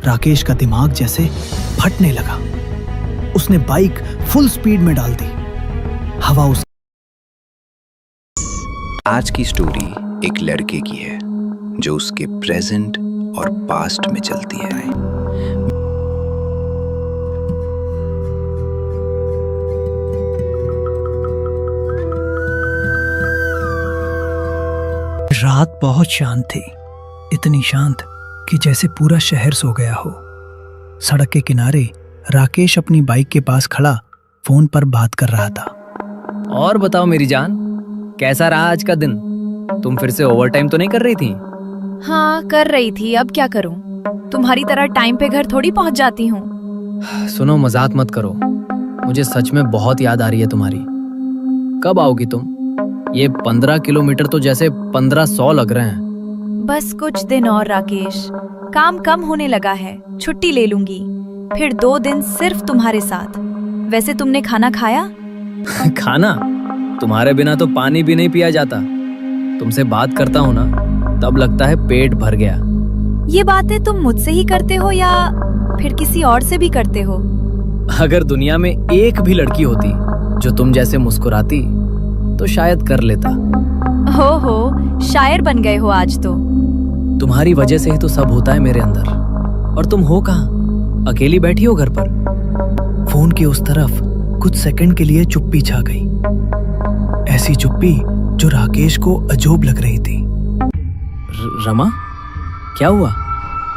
राकेश का दिमाग जैसे फटने लगा। उसने बाइक फुल स्पीड में डाल दी। हवा उस आज की स्टोरी एक लड़के की है जो उसके प्रेजेंट और पास्ट में चलती है। रात बहुत शांत थी, इतनी शांत कि जैसे पूरा शहर सो गया हो। सड़क के किनारे राकेश अपनी बाइक के पास खड़ा फोन पर बात कर रहा था। और बताओ मेरी जान, कैसा रहा आज का दिन? तुम फिर से ओवरटाइम तो नहीं कर रही थी? हाँ, कर रही थी। अब क्या करूं? तुम्हारी तरह टाइम पे घर थोड़ी पहुंच जाती हूँ। सुनो, मजाक मत करो। मुझे सच में बहुत याद आ रही है तुम्हारी। कब आओगी तुम? ये 15 किलोमीटर तो जैसे 1500 लग रहे हैं। बस कुछ दिन और राकेश, काम कम होने लगा है, छुट्टी ले लूंगी, फिर 2 दिन सिर्फ तुम्हारे साथ। वैसे तुमने खाना खाया? खाना? तुम्हारे बिना तो पानी भी नहीं पिया जाता। तुमसे बात करता हूँ ना, तब लगता है पेट भर गया। ये बातें तुम मुझसे ही करते हो या फिर किसी और से भी करते हो? अगर दुनिया में एक भी लड़की होती जो तुम जैसे मुस्कुराती तो शायद कर लेता। हो, शायर बन गए हो आज तो। तुम्हारी वजह से ही तो सब होता है मेरे अंदर। और तुम हो कहाँ? अकेली बैठी हो घर पर? फोन के उस तरफ कुछ सेकंड के लिए चुप्पी छा गई। ऐसी चुप्पी जो राकेश को अजूब लग रही थी। रमा, क्या हुआ?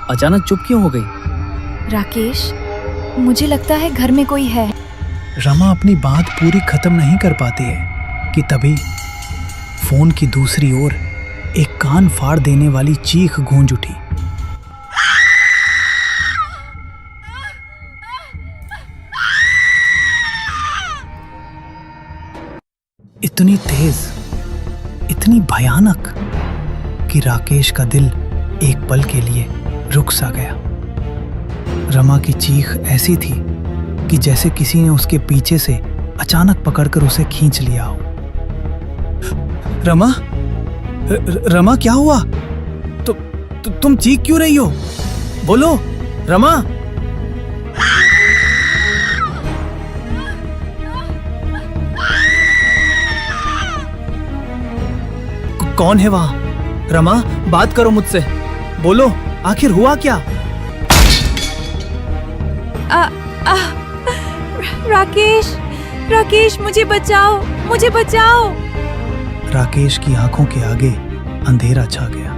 अचानक चुप क्यों हो गई? राकेश, मुझे लगता है घर में कोई है। रमा अपनी बात पूरी खत्म नहीं कर पाती है कि तभी फोन की दूसरी ओर एक कान फाड़ देने वाली चीख गूंज उठी। इतनी तेज, इतनी भयानक कि राकेश का दिल एक पल के लिए रुक सा गया। रमा की चीख ऐसी थी कि जैसे किसी ने उसके पीछे से अचानक पकड़कर उसे खींच लिया हो। रमा, क्या हुआ? तुम चीख क्यों रही हो? बोलो रमा। कौन है वहां? रमा, बात करो मुझसे। बोलो, आखिर हुआ क्या? राकेश, मुझे बचाओ, मुझे बचाओ। राकेश की आंखों के आगे अंधेरा छा गया।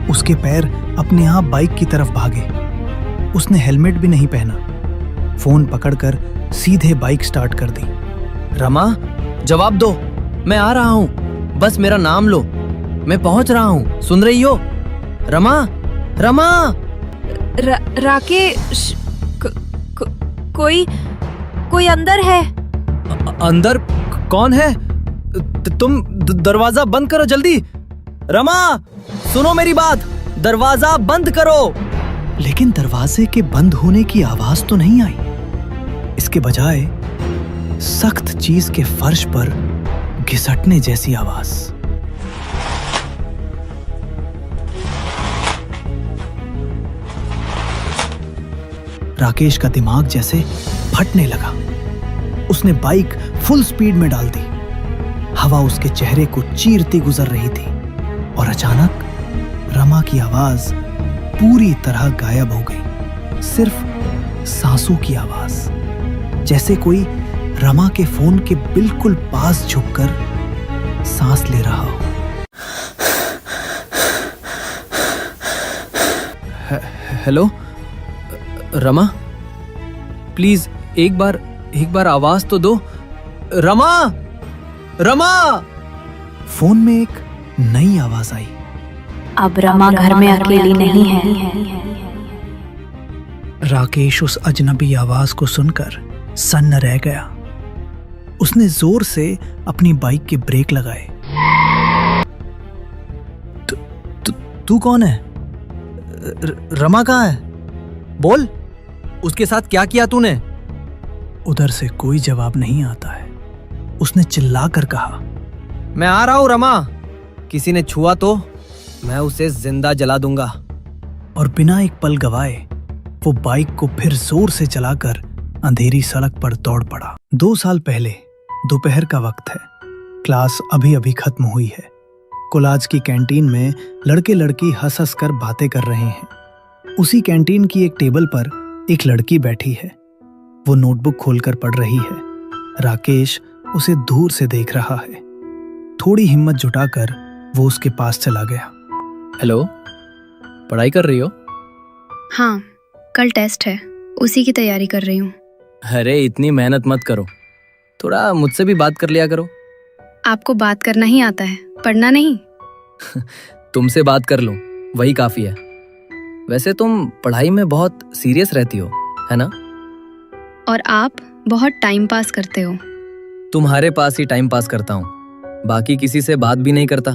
उसके पैर अपने आप बाइक की तरफ भागे। उसने हेलमेट भी नहीं पहना। फोन पकड़कर सीधे बाइक स्टार्ट कर दी। रमा, जवाब दो। मैं आ रहा हूँ, बस मेरा नाम लो। मैं पहुंच रहा हूँ, सुन रही हो? रमा। राकेश, कोई अंदर है? अंदर? कौन है? तुम दरवाजा बंद करो जल्दी। रमा, सुनो मेरी बात, दरवाजा बंद करो। लेकिन दरवाजे के बंद होने की आवाज तो नहीं आई। इसके बजाय सख्त चीज के फर्श पर घिसटने जैसी आवाज। राकेश का दिमाग जैसे फटने लगा। उसने बाइक फुल स्पीड में डाल दी। हवा उसके चेहरे को चीरती गुजर रही थी और अचानक रमा की आवाज पूरी तरह गायब हो गई। सिर्फ सांसों की आवाज, जैसे कोई रमा के फोन के बिल्कुल पास झुककर सांस ले रहा हो। हेलो रमा, प्लीज एक बार आवाज तो दो। रमा। फोन में एक नई आवाज आई। अब रमा घर में अकेली नहीं है। राकेश उस अजनबी आवाज को सुनकर सन्न रह गया। उसने जोर से अपनी बाइक के ब्रेक लगाए। तू कौन है? रमा कहाँ है? बोल, उसके साथ क्या किया तूने? उधर से कोई जवाब नहीं आता है। उसने चिल्लाकर कहा, मैं आ रहा हूं रमा। किसी ने छुआ तो मैं उसे जिंदा जला दूंगा। और बिना एक पल गवाए वो बाइक को फिर जोर से चलाकर अंधेरी सड़क पर दौड़ पड़ा। 2 साल पहले दोपहर का वक्त है। क्लास अभी अभी खत्म हुई है। कॉलेज की कैंटीन में लड़के लड़की हंस हंस कर बातें कर रहे हैं। उसी कैंटीन की एक टेबल पर एक लड़की बैठी है। वो नोटबुक खोलकर पढ़ रही है। राकेश उसे दूर से देख रहा है। थोड़ी हिम्मत जुटाकर वो उसके पास चला गया। हेलो, पढ़ाई कर रही हो? हाँ, कल टेस्ट है, उसी की तैयारी कर रही हूँ। अरे इतनी मेहनत मत करो, थोड़ा मुझसे भी बात कर लिया करो। आपको बात करना ही आता है, पढ़ना नहीं। तुमसे बात कर लूं, वही काफी है। वैसे तुम पढ़ाई में बहुत सीरियस रहती हो, है ना? और आप बहुत टाइम पास करते हो। तुम्हारे पास ही टाइम पास करता हूँ, बाकी किसी से बात भी नहीं करता।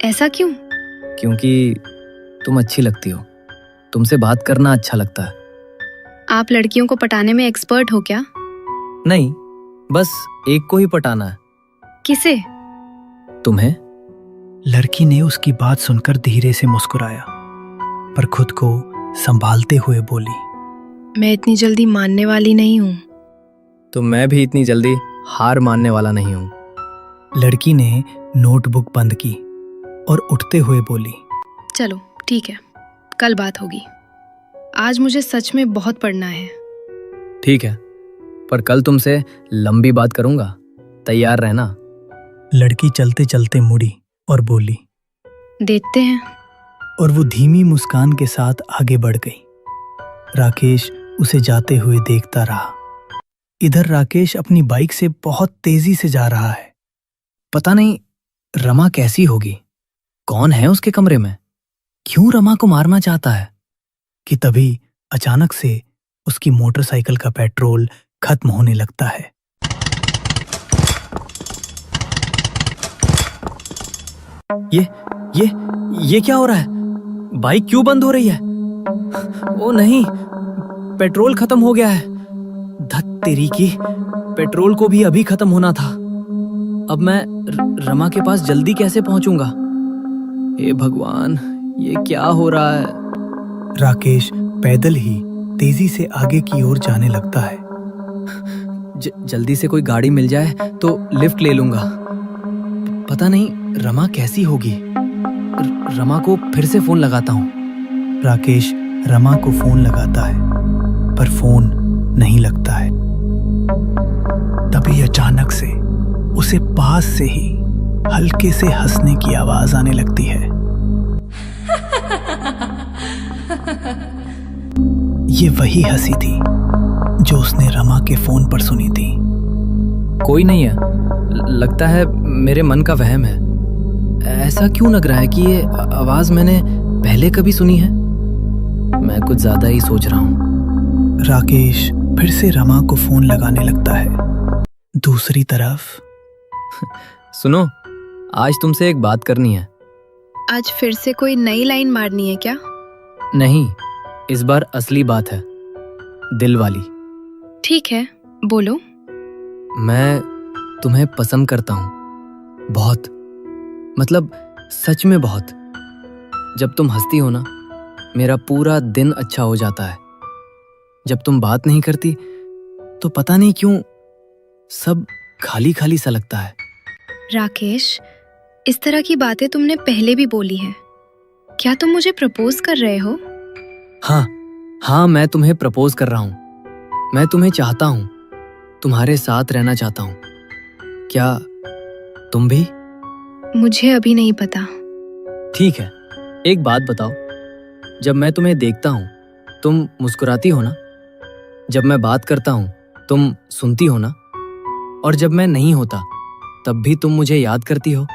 ऐसा क्यों? क्योंकि तुम अच्छी लगती हो, तुमसे बात करना अच्छा लगता है। आप लड़कियों को पटाने में एक्सपर्ट हो क्या? नहीं, बस एक को ही पटाना है। किसे? तुम्हें। लड़की ने उसकी बात सुनकर धीरे से मुस्कुराया, पर खुद को संभालते हुए बोली, मैं इतनी जल्दी मानने वाली नहीं हूँ। तो मैं भी इतनी जल्दी हार मानने वाला नहीं हूँ। लड़की ने नोटबुक बंद की और उठते हुए बोली, चलो ठीक है, कल बात होगी। आज मुझे सच में बहुत पढ़ना है। ठीक है, पर कल तुमसे लंबी बात करूंगा, तैयार रहना। लड़की चलते चलते मुड़ी और बोली, देखते हैं। और वो धीमी मुस्कान के साथ आगे बढ़ गई। राकेश उसे जाते हुए देखता रहा। इधर राकेश अपनी बाइक से बहुत तेजी से जा रहा है। पता नहीं रमा कैसी होगी, कौन है उसके कमरे में, क्यों रमा को मारना चाहता है। कि तभी अचानक से उसकी मोटरसाइकिल का पेट्रोल खत्म होने लगता है। ये क्या हो रहा है? बाइक क्यों बंद हो रही है? ओ नहीं, पेट्रोल खत्म हो गया है। धत तेरी की, पेट्रोल को भी अभी खत्म होना था। अब मैं रमा के पास जल्दी कैसे पहुंचूंगा? हे भगवान, ये क्या हो रहा है? राकेश पैदल ही तेजी से आगे की ओर जाने लगता है। जल्दी से कोई गाड़ी मिल जाए तो लिफ्ट ले लूंगा। पता नहीं रमा कैसी होगी। रमा को फिर से फोन लगाता हूँ। राकेश रमा को फोन लगाता है, पर फोन नहीं लगता है। तभी अचानक से उसे पास से ही हल्के से हंसने की आवाज आने लगती है। ये वही हंसी थी जो उसने रमा के फोन पर सुनी थी। कोई नहीं है, लगता है मेरे मन का वहम है। ऐसा क्यों लग रहा है कि ये आवाज मैंने पहले कभी सुनी है? मैं कुछ ज्यादा ही सोच रहा हूँ। राकेश फिर से रमा को फोन लगाने लगता है। दूसरी तरफ सुनो, आज तुमसे एक बात करनी है। आज फिर से कोई नई लाइन मारनी है क्या? नहीं, इस बार असली बात है, दिल वाली। ठीक है, बोलो। मैं तुम्हें पसंद करता हूँ, बहुत, मतलब सच में बहुत। जब तुम हंसती हो ना, मेरा पूरा दिन अच्छा हो जाता है। जब तुम बात नहीं करती तो पता नहीं क्यों सब खाली खाली सा लगता है। राकेश, इस तरह की बातें तुमने पहले भी बोली है। क्या तुम मुझे प्रपोज कर रहे हो? हाँ, मैं तुम्हें प्रपोज कर रहा हूँ। मैं तुम्हें चाहता हूँ, तुम्हारे साथ रहना चाहता हूँ। क्या तुम भी? मुझे अभी नहीं पता। ठीक है, एक बात बताओ, जब मैं तुम्हें देखता हूँ तुम मुस्कुराती हो ना? जब मैं बात करता हूँ तुम सुनती हो ना? और जब मैं नहीं होता तब भी तुम मुझे याद करती हो,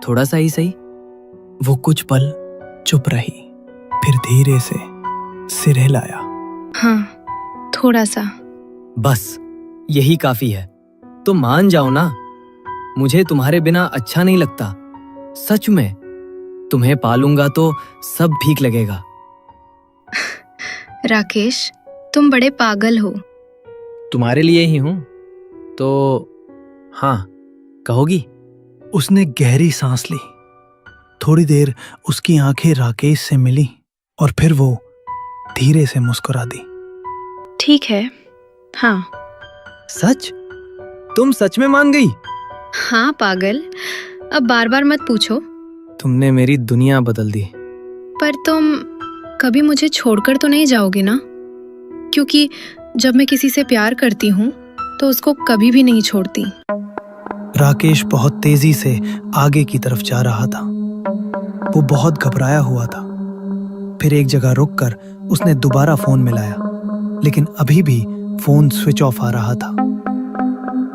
थोड़ा सा ही सही। वो कुछ पल चुप रही, फिर धीरे से सिर हिलाया। हाँ, थोड़ा सा। बस यही काफी है। तो मान जाओ ना, मुझे तुम्हारे बिना अच्छा नहीं लगता। सच में, तुम्हें पालूंगा तो सब ठीक लगेगा। राकेश, तुम बड़े पागल हो। तुम्हारे लिए ही हूं तो हाँ, कहोगी? उसने गहरी सांस ली। थोड़ी देर उसकी आंखें राकेश से मिली और फिर वो धीरे से मुस्कुरा दी। ठीक है। हाँ। सच? तुम सच में मान गई? हाँ पागल, अब बार बार मत पूछो। तुमने मेरी दुनिया बदल दी। पर तुम कभी मुझे छोड़कर तो नहीं जाओगे ना? क्योंकि जब मैं किसी से प्यार करती हूँ तो उसको कभी भी नहीं छोड़ती। राकेश बहुत तेजी से आगे की तरफ जा रहा था। वो बहुत घबराया हुआ था। फिर एक जगह रुककर उसने दोबारा फोन मिलाया, लेकिन अभी भी फोन स्विच ऑफ आ रहा था।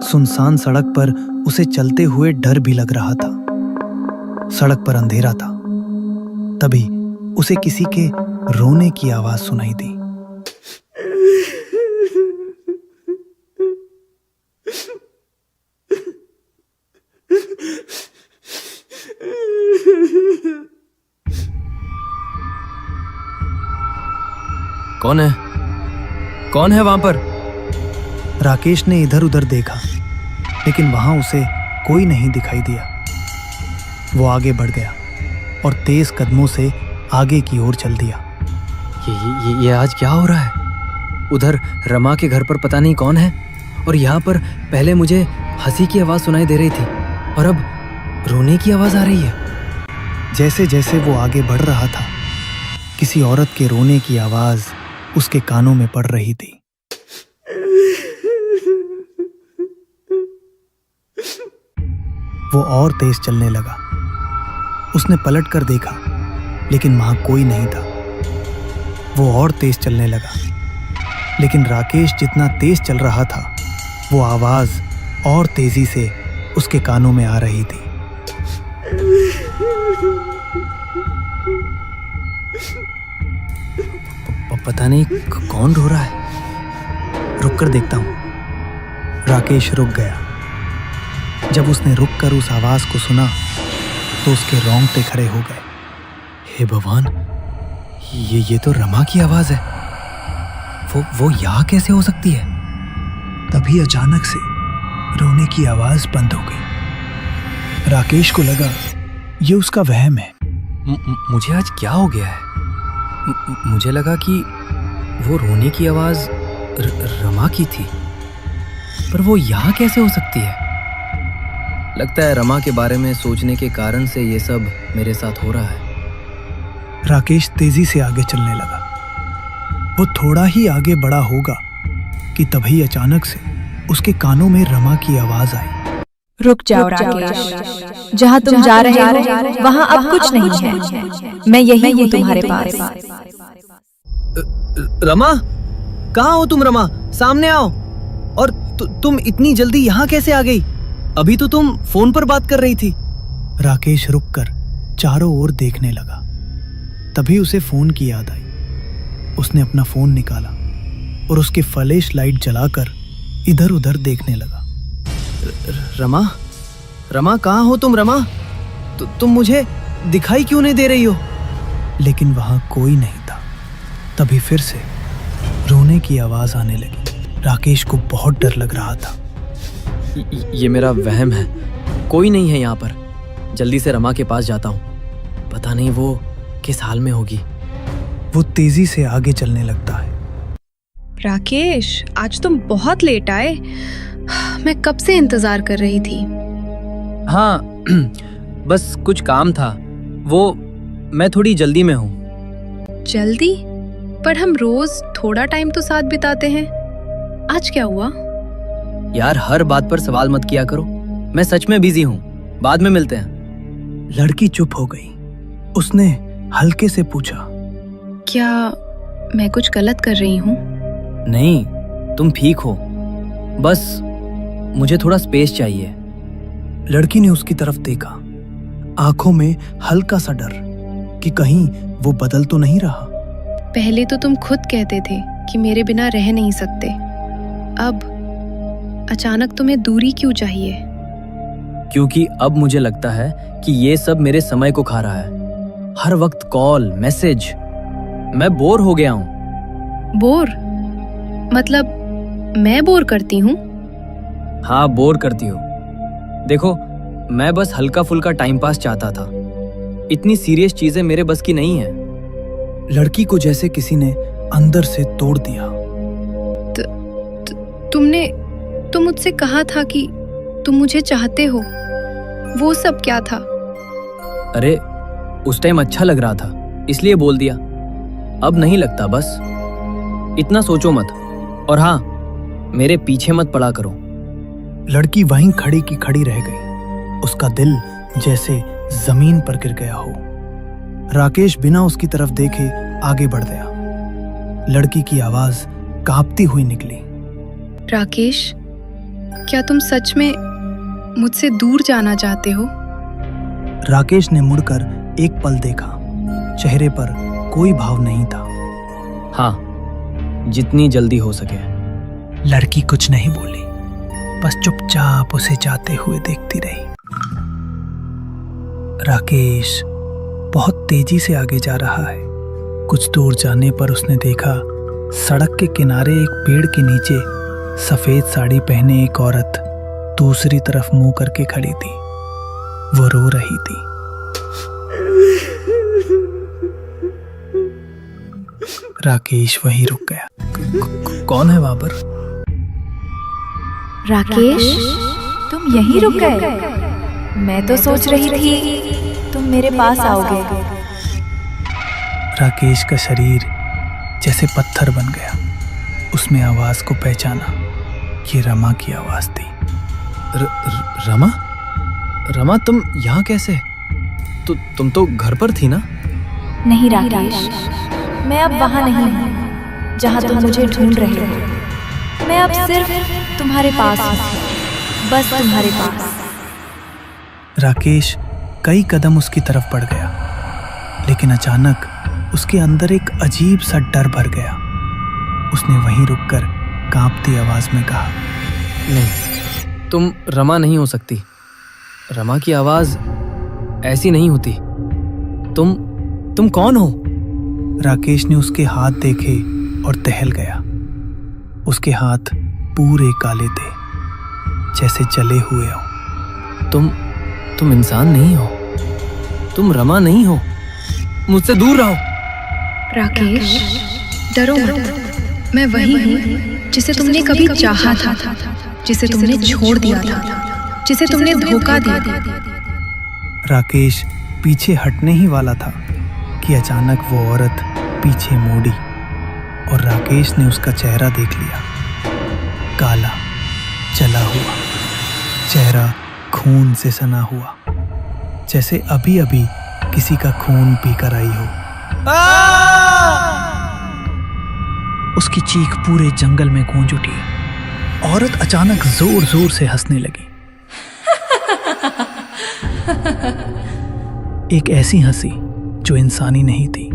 सुनसान सड़क पर उसे चलते हुए डर भी लग रहा था। सड़क पर अंधेरा था। तभी उसे किसी के रोने की आवाज सुनाई दी। कौन है? कौन है वहां पर? राकेश ने इधर उधर देखा, लेकिन वहां उसे कोई नहीं दिखाई दिया। वो आगे बढ़ गया और तेज कदमों से आगे की ओर चल दिया। ये आज क्या हो रहा है? उधर रमा के घर पर पता नहीं कौन है, और यहाँ पर पहले मुझे हंसी की आवाज सुनाई दे रही थी और अब रोने की आवाज आ रही है। जैसे जैसे वो आगे बढ़ रहा था, किसी औरत के रोने की आवाज उसके कानों में पड़ रही थी। वो और तेज चलने लगा। उसने पलट कर देखा, लेकिन वहां कोई नहीं था। वो और तेज चलने लगा, लेकिन राकेश जितना तेज चल रहा था, वो आवाज और तेजी से उसके कानों में आ रही थी। पता नहीं कौन रो रहा है। रुक कर देखता हूं। राकेश रुक गया। जब उसने रुककर उस आवाज को सुना तो उसके रोंगटे खड़े हो गए। हे भगवान, ये तो रमा की आवाज है। वो यहाँ कैसे हो सकती है? तभी अचानक से रोने की आवाज बंद हो गई। राकेश को लगा ये उसका वहम है। मुझे आज क्या हो गया है? मुझे लगा कि वो रोने की आवाज रमा की थी, पर वो यहाँ कैसे हो सकती है? लगता है रमा के बारे में सोचने के कारण से ये सब मेरे साथ हो रहा है। राकेश तेजी से आगे चलने लगा। वो थोड़ा ही आगे बढ़ा होगा कि तभी अचानक से उसके कानों में रमा की आवाज आई। रुक जाओ राकेश, जहाँ तुम जा रहे हो वहाँ अब कुछ नहीं है। मैं यही हूँ तुम्हारे पास। रमा, कहाँ हो तुम? रमा, सामने आओ। और तुम इतनी जल्दी यहाँ कैसे आ गई? अभी तो तुम फोन पर बात कर रही थी। राकेश रुककर चारों ओर देखने लगा। तभी उसे फोन की याद आई। उसने अपना फोन निकाला और उसकी फ्लैश लाइट जलाकर इधर उधर देखने लगा। रमा, कहाँ हो तुम? रमा, तुम मुझे दिखाई क्यों नहीं दे रही हो? लेकिन वहां कोई नहीं था। तभी फिर से रोने की आवाज आने लगी। राकेश को बहुत डर लग रहा था। ये मेरा वहम है, कोई नहीं है यहाँ पर। जल्दी से रमा के पास जाता हूँ। पता नहीं वो किस हाल में होगी। वो तेजी से आगे चलने लगता है। राकेश, आज तुम बहुत लेट आए। मैं कब से इंतजार कर रही थी। हाँ, बस कुछ काम था। मैं थोड़ी जल्दी में हूँ। जल्दी? पर हम रोज थोड़ा टाइम तो साथ बिताते हैं। आज क्या हुआ? यार, हर बात पर सवाल मत किया करो। मैं सच में बिजी हूँ, बाद में मिलते हैं। लड़की चुप हो गई। उसने हल्के से पूछा, क्या मैं कुछ गलत कर रही हूँ? नहीं, तुम ठीक हो। बस मुझे थोड़ा स्पेस चाहिए। लड़की ने उसकी तरफ देखा, आंखों में हल्का सा डर कि कहीं वो बदल तो नहीं रहा। पहले तो तुम खुद कहते थे कि मेरे बिना रह नहीं सकते। अब अचानक तुम्हें दूरी क्यों चाहिए? क्योंकि अब मुझे लगता है कि ये सब मेरे समय को खा रहा है। हर वक्त कॉल, मैसेज। मैं बोर हो गया हूँ। बोर? मतलब मैं बोर करती हूँ? हाँ, बोर करती हो। देखो, मैं बस हल्का फुल्का टाइम पास चाहता था। इतनी सीरियस चीजें मेरे बस की नहीं है। लड़की को जैसे किसी ने अंदर से तोड़ दिया। तुम मुझसे कहा था कि तुम मुझे चाहते हो, वो सब क्या था? अरे उस टाइम अच्छा लग रहा था इसलिए बोल दिया, अब नहीं लगता, बस इतना सोचो मत। और हाँ, मेरे पीछे मत पड़ा करो। लड़की वहीं खड़ी की खड़ी रह गई, उसका दिल जैसे जमीन पर गिर गया हो। राकेश बिना उसकी तरफ देखे आगे बढ़ गया। लड़की की आवाज कांपती हुई निकली। राकेश, क्या तुम सच में मुझसे दूर जाना चाहते हो? राकेश ने मुड़कर एक पल देखा, चेहरे पर कोई भाव नहीं था। हाँ, जितनी जल्दी हो सके। लड़की कुछ नहीं बोली, बस चुपचाप उसे जाते हुए देखती रही। राकेश बहुत तेजी से आगे जा रहा है। कुछ दूर जाने पर उसने देखा सड़क के किनारे एक पेड़ के नीचे सफेद साड़ी पहने एक औरत दूसरी तरफ मुंह करके खड़ी थी। वो रो रही थी। राकेश वहीं रुक गया। कौन है वहां पर? राकेश, तुम यहीं रुक गए? मैं तो सोच रही थी तुम मेरे पास आओगे। राकेश का शरीर जैसे पत्थर बन गया। उसने आवाज को पहचाना। ये रमा की आवाज थी। रमा? रमा, तुम यहाँ कैसे? तुम तो घर पर थी ना? नहीं राकेश, मैं अब वहां नहीं हूँ जहाँ तुम मुझे ढूंढ रहे हो। मैं अब सिर्फ तुम्हारे पास हूँ, बस तुम्हारे पास। राकेश कई कदम उसकी तरफ बढ़ गया, लेकिन अचानक उसके अंदर एक अजीब सा डर भर गया। उसने वहीं रुककर कांपती आवाज में कहा, नहीं, तुम रमा नहीं हो सकती। रमा की आवाज ऐसी नहीं होती। तुम कौन हो? राकेश ने उसके हाथ देखे और दहल गया। उसके हाथ पूरे काले थे, जैसे जले हुए हो। तुम इंसान नहीं हो। तुम रमा नहीं हो। मुझसे दूर रहो। राकेश, डरो मत। मैं वही हूँ जिसे तुमने कभी चाहा था, जिसे तुमने छोड़ दिया था, जिसे तुमने धोखा दिया। राकेश पीछे हटने ही वाला था कि अचानक वो औरत पीछे मोड़ी और राकेश ने उसका चेहरा देख लिया। काला, जला हुआ चेहरा, खून से सना हुआ, जैसे अभी अभी किसी का खून पीकर आई हो। उसकी चीख पूरे जंगल में गूंज उठी। औरत अचानक जोर जोर से हंसने लगी। एक ऐसी हंसी जो इंसानी नहीं थी।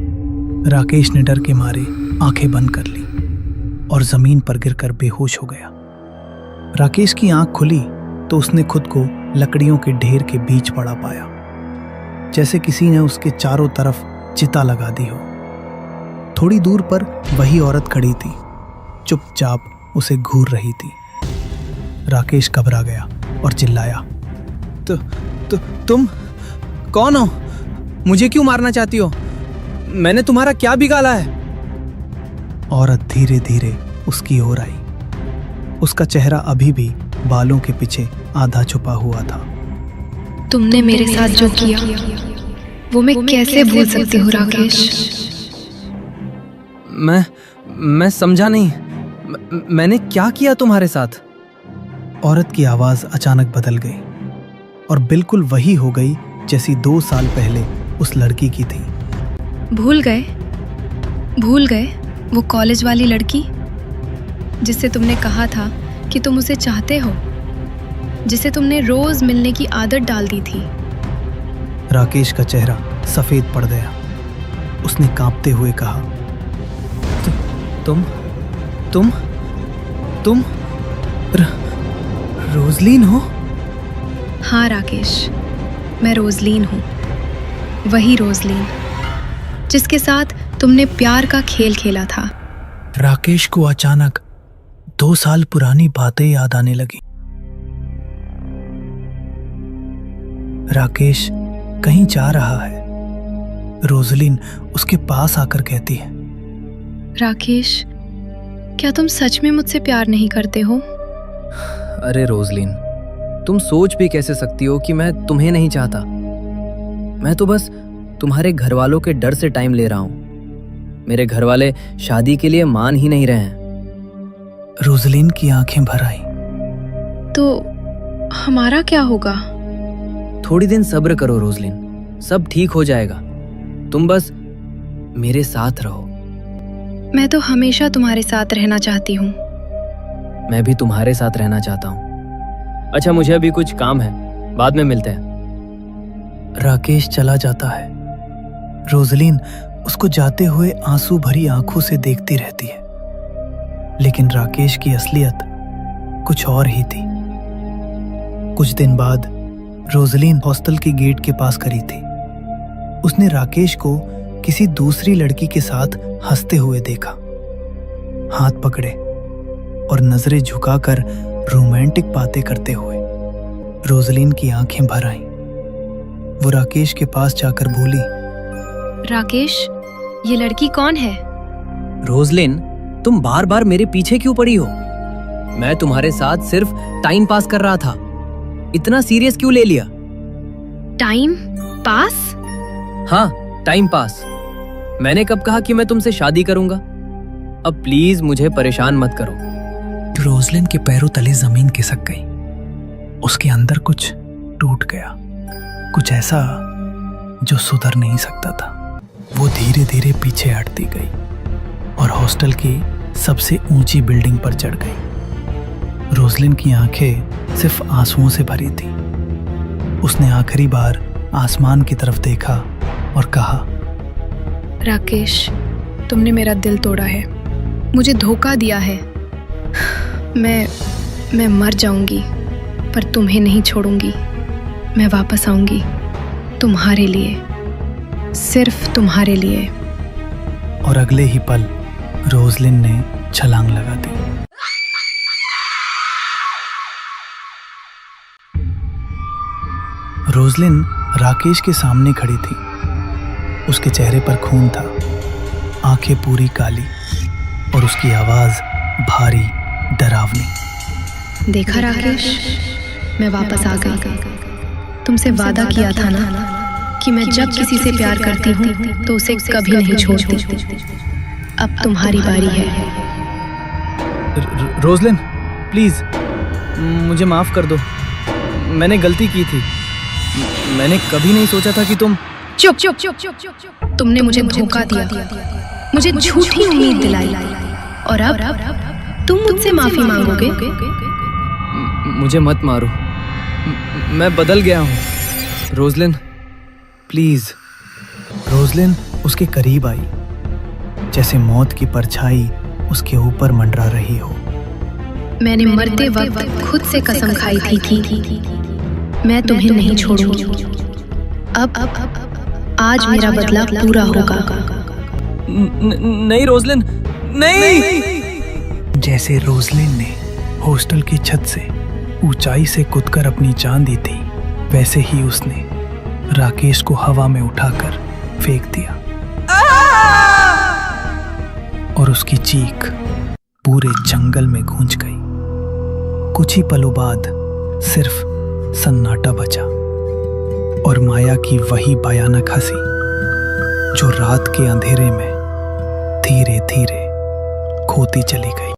राकेश ने डर के मारे आंखें बंद कर ली और जमीन पर गिरकर बेहोश हो गया। राकेश की आंख खुली तो उसने खुद को लकड़ियों के ढेर के बीच पड़ा पाया, जैसे किसी ने उसके चारों तरफ चिता लगा दी हो। थोड़ी दूर पर वही औरत खड़ी थी, चुपचाप उसे घूर रही थी। राकेश घबरा गया और चिल्लाया, तुम कौन हो? मुझे क्यों मारना चाहती हो? मैंने तुम्हारा क्या बिगाड़ा है? औरत धीरे धीरे उसकी ओर आई। उसका चेहरा अभी भी बालों के पीछे आधा छुपा हुआ था। तुमने मेरे साथ जो किया वो मैं कैसे भूल सकती हूँ राकेश? मैं समझा नहीं। मैंने क्या किया तुम्हारे साथ? औरत की आवाज अचानक बदल गई और बिल्कुल वही हो गई जैसी 2 साल पहले उस लड़की की थी। भूल गए वो कॉलेज वाली लड़की जिससे तुमने कहा था कि तुम उसे चाहते हो, जिसे तुमने रोज मिलने की आदत डाल दी थी। राकेश का चेहरा सफेद पड़ गया। उसने कांपते हुए कहा, तुम रोजलीन हो? हाँ राकेश, मैं रोजलीन हूँ, वही रोजलीन जिसके साथ तुमने प्यार का खेल खेला था। राकेश को अचानक 2 साल पुरानी बातें याद आने लगी। राकेश कहीं जा रहा है। रोजलिन उसके पास आकर कहती है, राकेश, क्या तुम सच में मुझसे प्यार नहीं करते हो? अरे रोजलिन, तुम सोच भी कैसे सकती हो कि मैं तुम्हें नहीं चाहता। मैं तो बस तुम्हारे घर वालों के डर से टाइम ले रहा हूँ। मेरे घर वाले शादी के लिए मान ही नहीं रहे हैं। रोजलिन की आंखें भर आई। तो हमारा क्या होगा? थोड़ी दिन सब्र करो रोजलिन, सब ठीक हो जाएगा। तुम बस मेरे साथ रहो। मैं तो हमेशा तुम्हारे साथ रहना चाहती हूँ। मैं भी तुम्हारे साथ रहना चाहता हूँ। अच्छा, मुझे अभी कुछ काम है, बाद में मिलते हैं। राकेश चला जाता है। रोजलिन उसको जाते हुए आंसू भरी आंखों से देखती रहती है, लेकिन राकेश की असलियत कुछ और ही थी। कुछ दिन बाद रोजलिन हॉस्टल के गेट के पास खड़ी थी। उसने राकेश को किसी दूसरी लड़की के साथ हंसते हुए देखा। हाथ पकड़े और नजरें झुकाकर रोमांटिक बातें करते हुए रोजलिन की आंखें भर आईं। वो राकेश के पास जाकर बोली, राकेश, ये लड़की कौन है? रोजलिन, तुम बार बार मेरे पीछे क्यों पड़ी हो? मैं तुम्हारे साथ सिर्फ टाइम पास कर रहा था। इतना सीरियस क्यों ले लिया? Time pass? हाँ, टाइम पास। मैंने कब कहा कि मैं तुमसे शादी करूंगा? अब प्लीज मुझे परेशान मत करो। रोजलिन के पैरों तले जमीन खिसक गई। उसके अंदर कुछ टूट गया, कुछ ऐसा जो सुधर नहीं सकता था। वो धीरे धीरे पीछे हटती गई और हॉस्टल की सबसे ऊंची बिल्डिंग पर चढ़ गई। रोजलिन की आंखें सिर्फ आंसुओं से भरी थी। उसने आखिरी बार आसमान की तरफ देखा और कहा, राकेश, तुमने मेरा दिल तोड़ा है, मुझे धोखा दिया है। मैं मर जाऊंगी पर तुम्हें नहीं छोड़ूंगी। मैं वापस आऊंगी तुम्हारे लिए, सिर्फ तुम्हारे लिए। और अगले ही पल रोजलिन ने छलांग लगा दी। रोजलिन राकेश के सामने खड़ी थी। उसके चेहरे पर खून था, आंखें पूरी काली और उसकी आवाज भारी, डरावनी। देखा राकेश, मैं वापस आ गई। तुमसे वादा किया था ना कि मैं जब किसी से प्यार करती हूँ तो उसे कभी नहीं छोड़ती। अब तुम्हारी बारी है। रोजलिन, प्लीज मुझे माफ कर दो। मैंने गलती की थी। मैंने कभी नहीं सोचा था कि तुम। चुप चुप चुप चुप चुप। तुमने मुझे धोखा दिया, मुझे झूठी उम्मीद दिलाई, और अब तुम मुझसे माफी मांगोगे? मुझे मत मारो, मैं बदल गया हूँ। Roslin, please. रोजलिन उसके करीब आई, जैसे मौत की परछाई उसके ऊपर मंडरा रही हो। मैंने मरते वक्त खुद से कसम खाई थी मैं तुम्हें नहीं छोड़ूंगी। अब आज मेरा बदला पूरा होगा। नहीं रोजलिन, नहीं। जैसे रोजलिन ने हॉस्टल की छत से ऊंचाई से कूदकर अपनी जान दी थी, वैसे ही उसने राकेश को हवा में उठाकर फेंक दिया और उसकी चीख पूरे जंगल में गूंज गई। कुछ ही पलों बाद सिर्फ सन्नाटा बचा और माया की वही भयानक हंसी जो रात के अंधेरे में धीरे धीरे खोती चली गई।